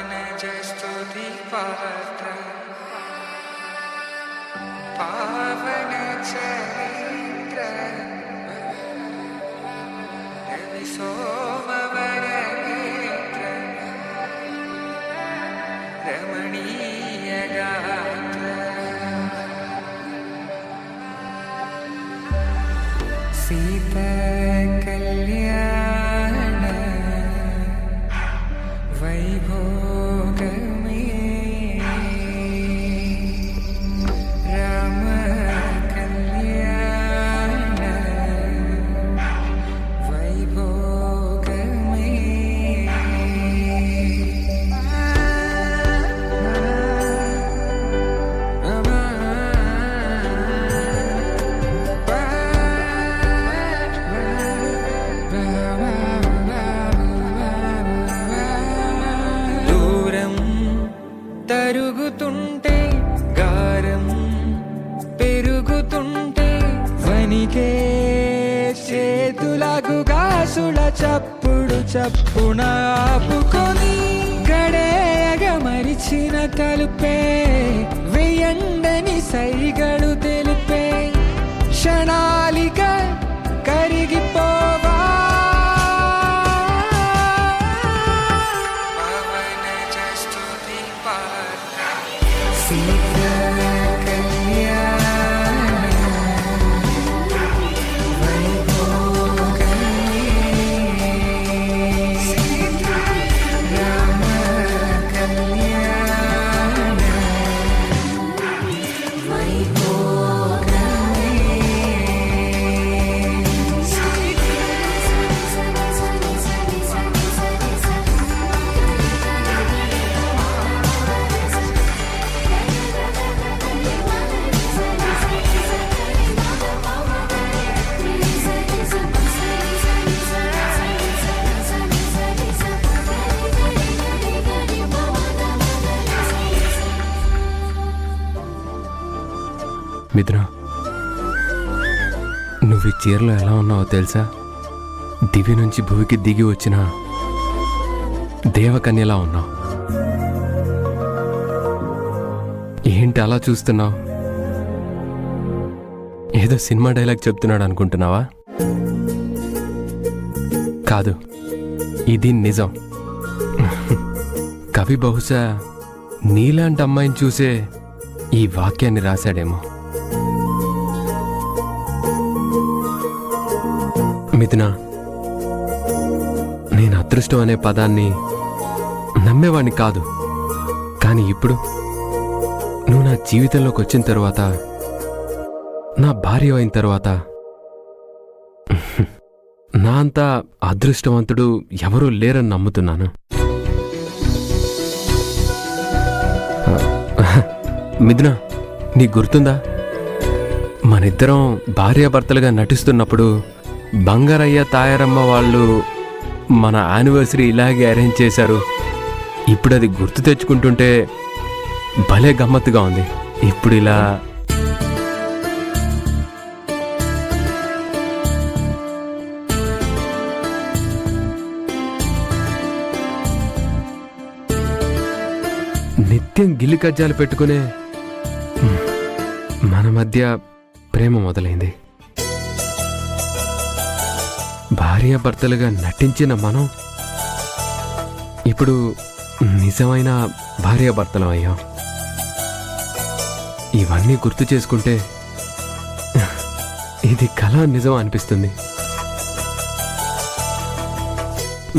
పావన జస్తుతి పాత్ర పావన చరిత్ర రవి సోమవర నేత్ర రమణీయ గాత్ర సీతా కళ్యాణ వైభోగమే రామ కళ్యాణ వైభోగమే దూరం తరుగుతుంటే గారం పెరుగుతుంటే వనికే చేతులకు గాసుల చప్పుడు చప్పున ఆపుకొని గడేయగ మరిచిన తలుపే వెయ్యండని సైగడు తెలిపే క్షణాలిక కరిగిపోవా పవన జస్తుతి పాత్ర సీతా కళ్యాణ వైభోగమే రామ కళ్యాణ వైభోగమే మిథున, నువ్వు ఈ చీరలో ఎలా ఉన్నావో తెలుసా? దివి నుంచి భూమికి దిగి వచ్చిన దేవకన్యలా ఉన్నావు. ఏంటి అలా చూస్తున్నావు? ఏదో సినిమా డైలాగ్ చెప్తున్నాడు అనుకుంటున్నావా? కాదు, ఇది నిజం. కవి బహుశా నీలాంటి అమ్మాయిని చూసే ఈ వాక్యాన్ని రాశాడేమో. మిథున, నేను అదృష్టం అనే పదాన్ని నమ్మేవాణ్ణి కాదు. కానీ ఇప్పుడు నువ్వు నా జీవితంలోకి వచ్చిన తరువాత, నా భార్య అయిన తరువాత, నా అంత అదృష్టవంతుడు ఎవరూ లేరని నమ్ముతున్నాను. మిథున, నీకు గుర్తుందా? మనిద్దరం భార్యాభర్తలుగా నటిస్తున్నప్పుడు బంగారయ్య తాయారమ్మ వాళ్ళు మన యానివర్సరీ ఇలాగే అరేంజ్ చేశారు. ఇప్పుడు అది గుర్తు తెచ్చుకుంటుంటే భలే గమ్మత్తుగా ఉంది. ఇప్పుడు ఇలా నిత్యం గిల్లి కజ్జాలు పెట్టుకునే మన మధ్య ప్రేమ మొదలైంది. భార్యాభర్తలుగా నటించిన మనం ఇప్పుడు నిజమైన భార్యాభర్తలం అయ్యాం. ఇవన్నీ గుర్తు చేసుకుంటే ఇది కళ నిజం అనిపిస్తుంది.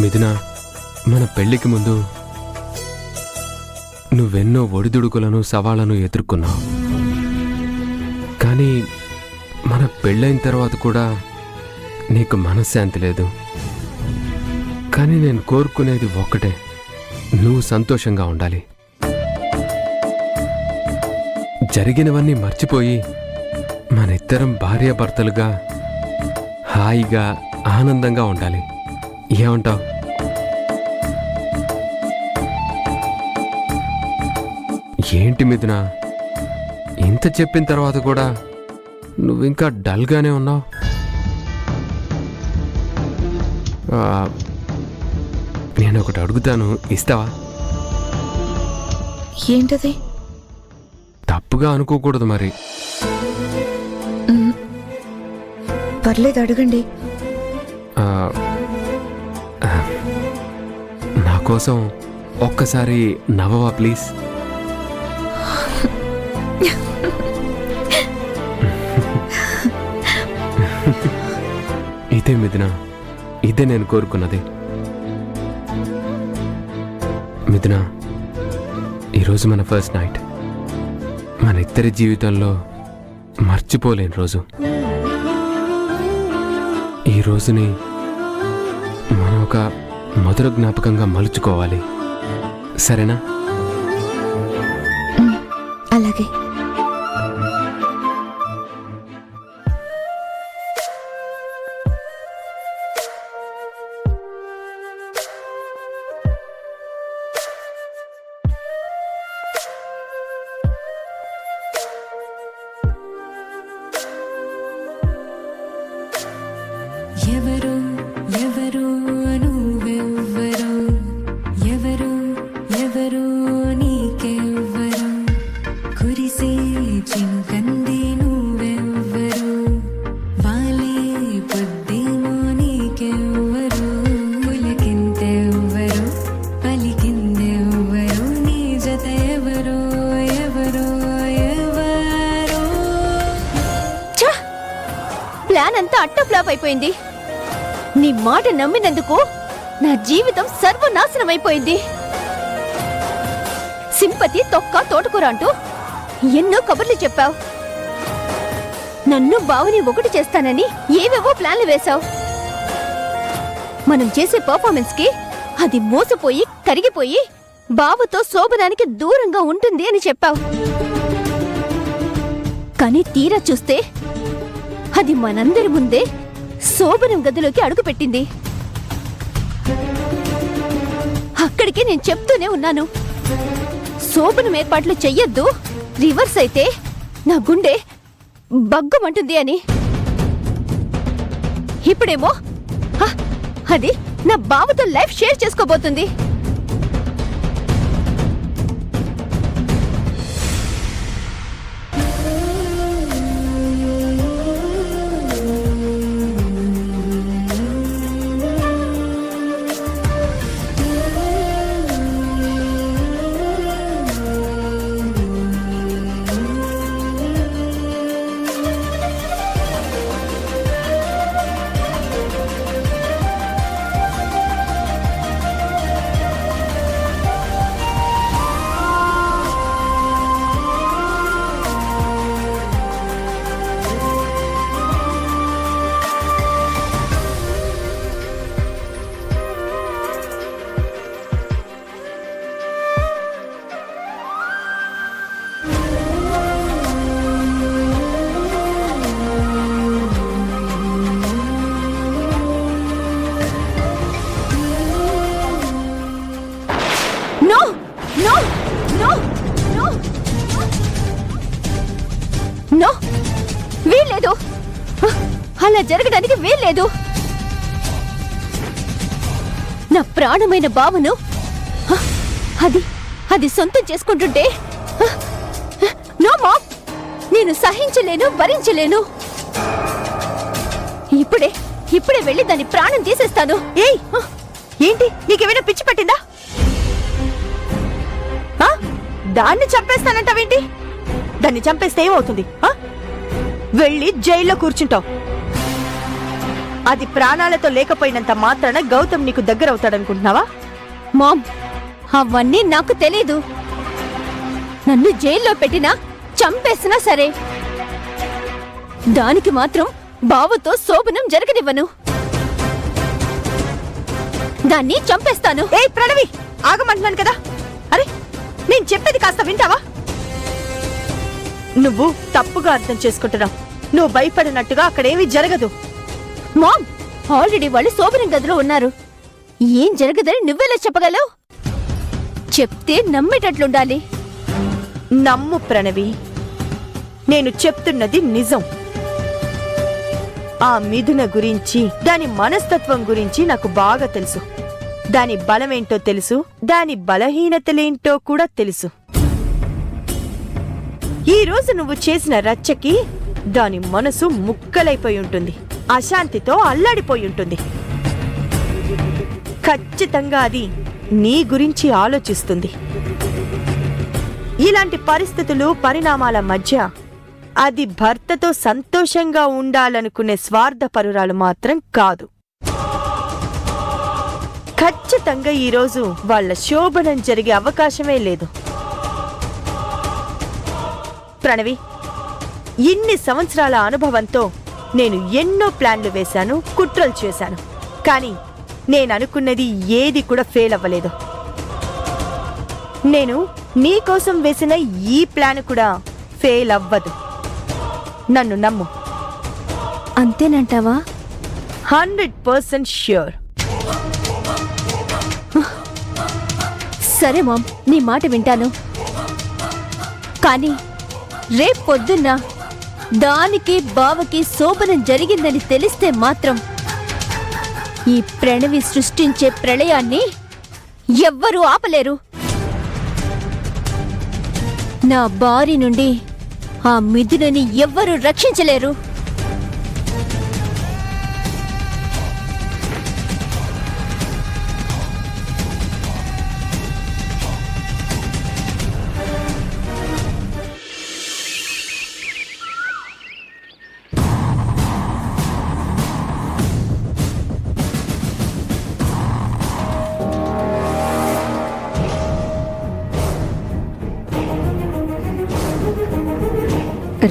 మిథున, మన పెళ్లికి ముందు నువ్వెన్నో ఒడిదుడుకులను సవాళ్లను ఎదుర్కొన్నావు. కానీ మన పెళ్ళైన తర్వాత కూడా నీకు మనశ్శాంతి లేదు. కానీ నేను కోరుకునేది ఒక్కటే, నువ్వు సంతోషంగా ఉండాలి. జరిగినవన్నీ మర్చిపోయి మన ఇద్దరం భార్యాభర్తలుగా హాయిగా ఆనందంగా ఉండాలి. ఏమంటావు? ఏంటి మిథున, ఇంత చెప్పిన తర్వాత కూడా నువ్వింకా డల్గానే ఉన్నావు. నేను ఒకటి అడుగుతాను, ఇస్తావా? ఏంటది? తప్పుగా అనుకోకూడదు మరి. పర్లేదు, అడగండి. ఆ, ఆ, నా కోసం ఒక్కసారి నవ్వవా ప్లీజ్? ఇదే మిథున, ఇదే నేను కోరుకున్నది. మిథున, ఈరోజు మన ఫస్ట్ నైట్. మన ఇద్దరి జీవితంలో మర్చిపోలేని రోజు. ఈ రోజుని మనం ఒక మధుర జ్ఞాపకంగా మలుచుకోవాలి, సరేనా? అలాగే. ఎవరు ఎవరు నువ్వెవ్వరు, ఎవరు ఎవరు నీకెవ్వరు, కురిసే చినుకంది నువ్వెవ్వరు, వాలే పొద్దేమో నీకెవ్వరు, పులకింతెవ్వరు పలికిందెవ్వరు, నీ జత ఎవరు ఎవరు ఎవరు. ప్లాన్ అంతా అట్టప్లాప్ అయిపోయింది. నీ మాట నమ్మినందుకు నా జీవితం సర్వనాశనం అయిపోయింది. సింపతి తొక్క తోటకూర అంటూ ఎన్నో కబుర్లు చెప్పావు. నన్ను బావని ఒకటి చేస్తానని ఏవేవో ప్లాన్లు వేశావు. మనం చేసే పర్ఫార్మెన్స్ కి అది మోసపోయి కరిగిపోయి బావతో శోభనానికి దూరంగా ఉంటుంది అని చెప్పావు. కానీ తీరా చూస్తే అది మనందరి ముందే శోభనం గదిలోకి అడుగుపెట్టింది. అక్కడికి నేను చెప్తూనే ఉన్నాను, శోభనం ఏర్పాట్లు చెయ్యొద్దు, రివర్స్ అయితే నా గుండె బగ్గమంటుంది అని. ఇప్పుడేమో అది నా బావతో లైఫ్ షేర్ చేసుకోబోతుంది. నో, వీల్లేదు. అలా జరగడానికి వీల్లేదు. నా ప్రాణమైన బావను అది సొంతం చేసుకుంటుంటే నో మామ్, నేను సహించలేను, భరించలేను. ఇప్పుడే వెళ్ళి దాని ప్రాణం తీసేస్తాను. ఏయ్, ఏంటి నీకేమైనా పిచ్చి పట్టిందా? దాన్ని చంపేస్తానంటావేంటి? దాన్ని చంపేస్తే ఏమవుతుంది? వెళ్ళి జైల్లో కూర్చుంటావు. అది ప్రాణాలతో లేకపోయినంత మాత్రాన గౌతమ్ నీకు దగ్గరవుతాడనుకుంటున్నావా? మామ్, అవన్నీ నాకు తెలీదు. నన్ను జైల్లో పెట్టినా చంపేసినా సరే, దానికి మాత్రం బావతో శోభనం జరగనివ్వను. దాన్ని చంపేస్తాను. ఏ ప్రణవి, ఆగమంటున్నాను కదా. అరే, నేను చెప్పేది కాస్త వింటావా? నువ్వు తప్పుగా అర్థం చేసుకుంటున్నావు. నువ్వు భయపడినట్టుగా అక్కడేమీ జరగదు. మామ్, ఆల్రెడీ వాళ్ళు శోభనం గదిలో ఉన్నారు. ఏం జరగదని నువ్వెలా చెప్పగలవు? చెప్తే నమ్మేటట్లుండాలి. నమ్ము ప్రణవి, నేను చెప్తున్నది నిజం. ఆ మిథున గురించి, దాని మనస్తత్వం గురించి నాకు బాగా తెలుసు. దాని బలమేంటో తెలుసు, దాని బలహీనతలేంటో కూడా తెలుసు. ఈ రోజు నువ్వు చేసిన రచ్చకి దాని మనసు ముక్కలైపోయి ఉంటుంది, అశాంతితో అల్లాడిపోయి ఉంటుంది. ఖచ్చితంగా అది నీ గురించి ఆలోచిస్తుంది. ఇలాంటి పరిస్థితులు, పరిణామాల మధ్య అది భర్తతో సంతోషంగా ఉండాలనుకునే స్వార్థపరురాలు మాత్రం కాదు. ఖచ్చితంగా ఈరోజు వాళ్ళ శోభనం జరిగే అవకాశమే లేదు. ప్రణవి, ఇన్ని సంవత్సరాల అనుభవంతో నేను ఎన్నో ప్లాన్లు వేశాను, కుట్రలు చేశాను. కానీ నేను అనుకున్నది ఏది కూడా ఫెయిల్ అవ్వలేదు. నేను నీకోసం వేసిన ఈ ప్లాన్ కూడా ఫెయిల్ అవ్వదు. నన్ను నమ్ము. అంతేనంటావా? 100% ష్యూర్. సరే మామ్, నీ మాట వింటాను. కానీ రేపు పొద్దున్న దానికి బావకి శోభనం జరిగిందని తెలిస్తే మాత్రం ఈ ప్రణవి సృష్టించే ప్రళయాన్ని ఎవ్వరూ ఆపలేరు. నా భార్య నుండి ఆ మిథునని ఎవ్వరూ రక్షించలేరు.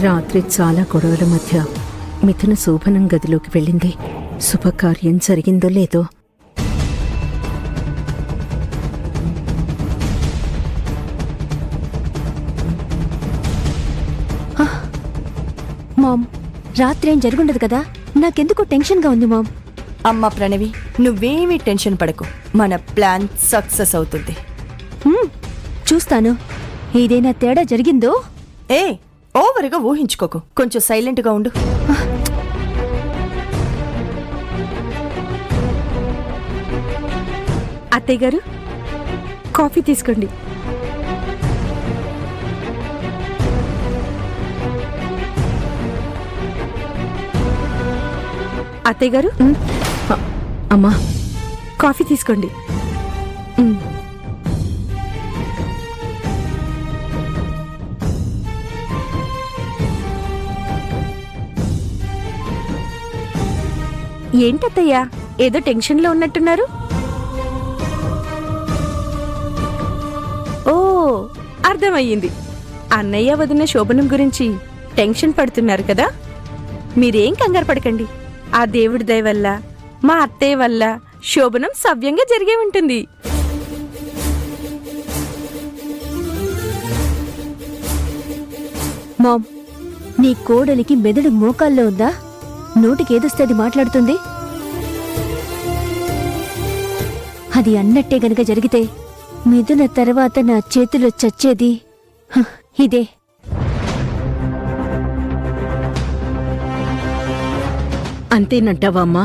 రాత్రి చాలా గొడవల మధ్య మిథున శోభనం గదిలోకి వెళ్ళింది. శుభకార్యం జరిగిందో లేదో. మామ్, రాత్రి ఏం జరుగుండదు కదా? నాకెందుకో టెన్షన్గా ఉంది మామ్. అమ్మ ప్రణవి, నువ్వేమీ టెన్షన్ పడకు. మన ప్లాన్ సక్సెస్ అవుతుంది. చూస్తాను. ఏదైనా తేడా జరిగిందో? ఏ ఓవర్గా ఊహించుకోకు. కొంచెం సైలెంట్గా ఉండు. అత్తయ్య గారు, కాఫీ తీసుకోండి. అత్తయ్య గారు, అమ్మా కాఫీ తీసుకోండి. ఏంటత్తయ్యా, ఏదో టెన్షన్లో ఉన్నట్టున్నారు? ఓ, అర్థమయ్యింది. అన్నయ్య వదిన శోభనం గురించి టెన్షన్ పడుతున్నారు కదా. మీరేం కంగారు పడకండి. ఆ దేవుడి దయ వల్ల, మా అత్తయ్య వల్ల శోభనం సవ్యంగా జరిగే ఉంటుంది. మామ్, నీ కోడలికి మెదడు మోకాల్లో ఉందా? నోటికేదొస్తే అది మాట్లాడుతుంది. అది అన్నట్టే గనక జరిగితే మిథున తర్వాత నా చేతిలో చచ్చేది ఇదే. అంతేనంటావా అమ్మా?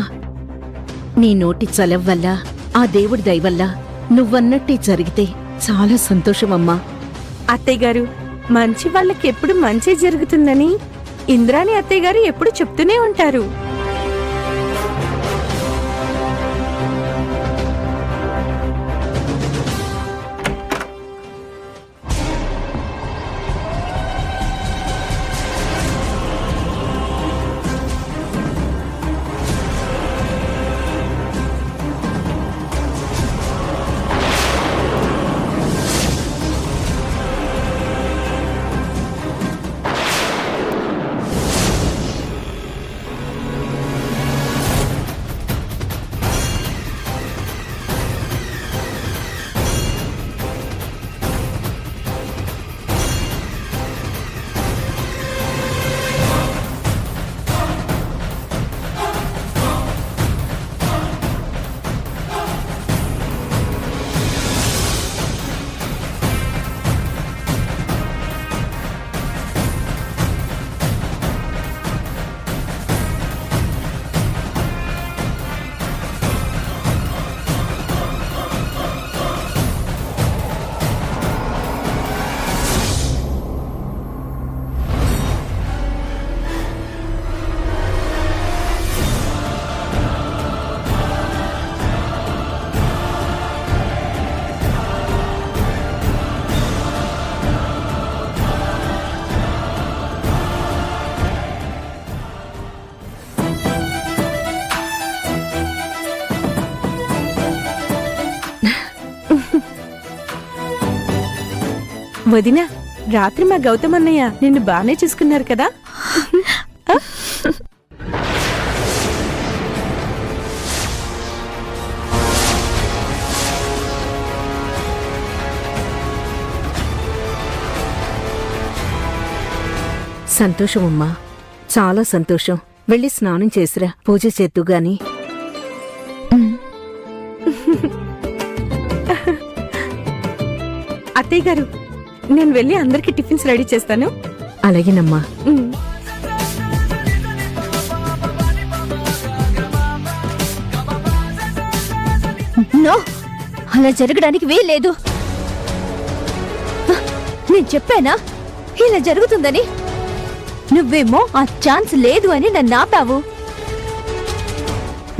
నీ నోటి చలవ్ వల్ల, ఆ దేవుడి దయ వల్ల నువ్వన్నట్టే జరిగితే చాలా సంతోషమమ్మా. అత్తయ్య గారు, మంచి వాళ్ళకి ఎప్పుడు మంచి జరుగుతుందని ఇంద్రాణి అత్తయ్య గారు ఎప్పుడు చెప్తూనే ఉంటారు. వదిన, రాత్రి మా గౌతమ్ అన్నయ్య నిన్ను బానే చూసుకున్నారు కదా? సంతోషం అమ్మా, చాలా సంతోషం. వెళ్ళి స్నానం చేసిరా, పూజ చేద్దు గాని. అత్తయ్య గారు, నేను వెళ్ళి అందరికి టిఫిన్స్ రెడీ చేస్తాను. అలాగేనమ్మా. నో, అలా జరగడానికి వీల్లేదు. నేను చెప్పానా ఇలా జరుగుతుందని? నువ్వేమో ఆ ఛాన్స్ లేదు అని నన్ను ఆపావు.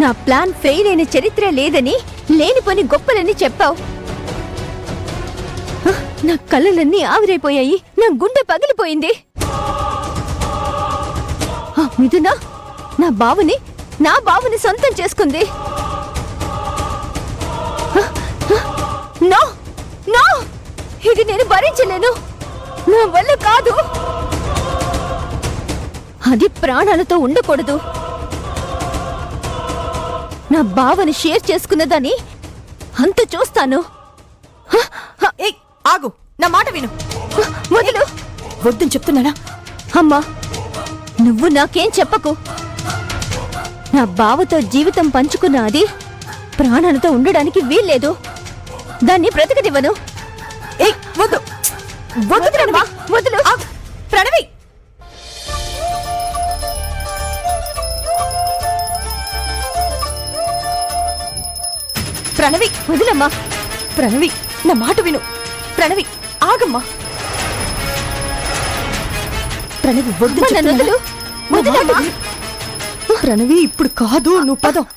నా ప్లాన్ ఫెయిల్ అయిన చరిత్ర లేదని, లేని పని గొప్పలని చెప్పావు. నా కళ్ళలన్నీ ఆవిరైపోయాయి, నా గుండె పగిలిపోయింది. ఆ మిథున నా బావుని సొంతం చేసుకుంది. నో నో, ఇది నేను భరించలేను. నా వల్ల కాదు. అది ప్రాణాలతో ఉండకూడదు. నా బావని షేర్ చేసుకున్నదని అంత చూస్తాను. ఏయ్, ఆగు, నా మాట విను. వదులు. వద్దని చెప్తున్నానా? అమ్మా, నువ్వు నాకేం చెప్పకు. నా బావతో జీవితం పంచుకున్న అది ప్రాణాలతో ఉండడానికి వీల్లేదు. దాన్ని బ్రతకనివ్వను. ఏయ్, వద్దు వద్దు ప్రణవి, వదులు. ప్రణవి. ప్రణవి, వదులమ్మా. ప్రణవి, నా మాట విను. ప్రణవి, ఆగమ్మా. ప్రణవి, వద్దు అమ్మా, నన్ను వదులు. వదులమ్మా. ప్రణవి, ఇప్పుడు కాదు, నువ్వు పదం.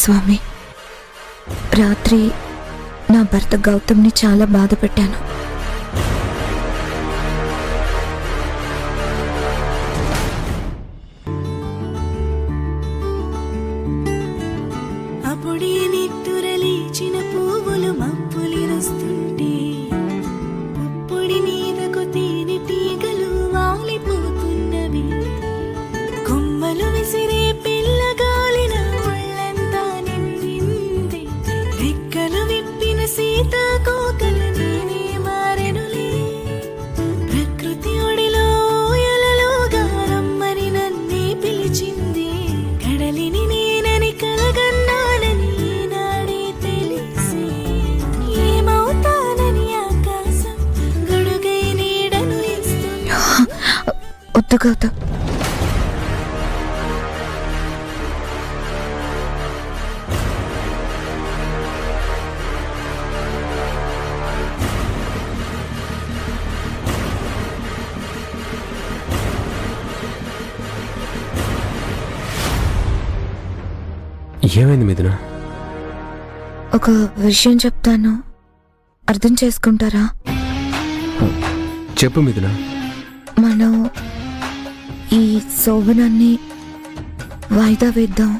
స్వామి, రాత్రి నా భర్త గౌతమ్ని చాలా బాధ పెట్టాను. అప్పుడే నిద్దురలేచిన పువ్వులు మప్పులిరుస్తుంటే, పుప్పొడి మీదకు తేనెటీగలు వాలిపోతున్నవి. కొమ్మలు విసిరే పిల్లగాలిన ఒళ్ళంతా నిండింది. రెక్కలు విప్పిన సీతాకోకలు నేనే మారెనులే. ప్రకృతి ఒడిలో ఊయలలోగా రమ్మని నన్నే పిలిచింది. కడలిని నేనని కలగన్నానని నాడే తెలిసి, ఏమవుతానని ఆకాశం గొడుగై నీడను ఇస్తుంది. వద్దు గౌతమ్, ఏమైంది మిథున? ఒక విషయం చెప్తాను, అర్థం చేసుకుంటారా? చెప్పు మిథున. మనం ఈ శోభనాన్ని వాయిదా వేద్దాం.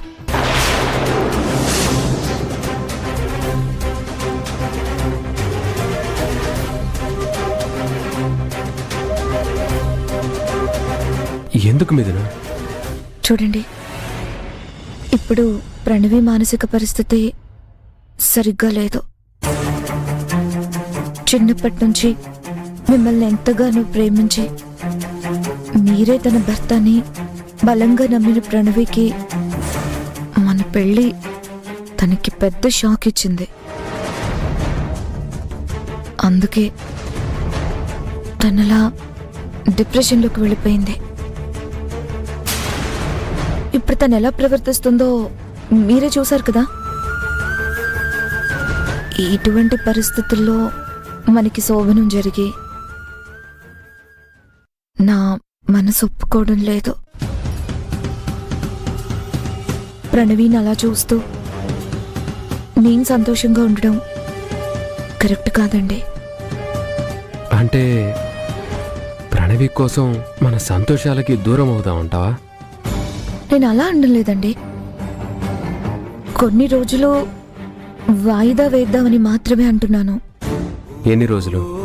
ఎందుకు మిథున? చూడండి, ఇప్పుడు ప్రణవి మానసిక పరిస్థితి సరిగ్గా లేదు. చిన్నప్పటి నుంచి మిమ్మల్ని ఎంతగానో ప్రేమించి మీరే తన భర్తని బలంగా నమ్మిన ప్రణవికి మన పెళ్ళి తనకి పెద్ద షాక్ ఇచ్చింది. అందుకే తనలా డిప్రెషన్లోకి వెళ్ళిపోయింది. ఇప్పుడు తను ఎలా ప్రవర్తిస్తుందో మీరే చూశారు కదా. ఇటువంటి పరిస్థితుల్లో మనకి శోభనం జరిగి నా మనసు ఒప్పుకోవడం లేదు. ప్రణవీని అలా చూస్తూ నేను సంతోషంగా ఉండడం కరెక్ట్ కాదండి. అంటే ప్రణవి కోసం మన సంతోషాలకి దూరం అవుదాం అంటావా? నేను అలా అనడం లేదండి. కొన్ని రోజులు వాయిదా వేద్దామని మాత్రమే అంటున్నాను. ఎన్ని రోజులు?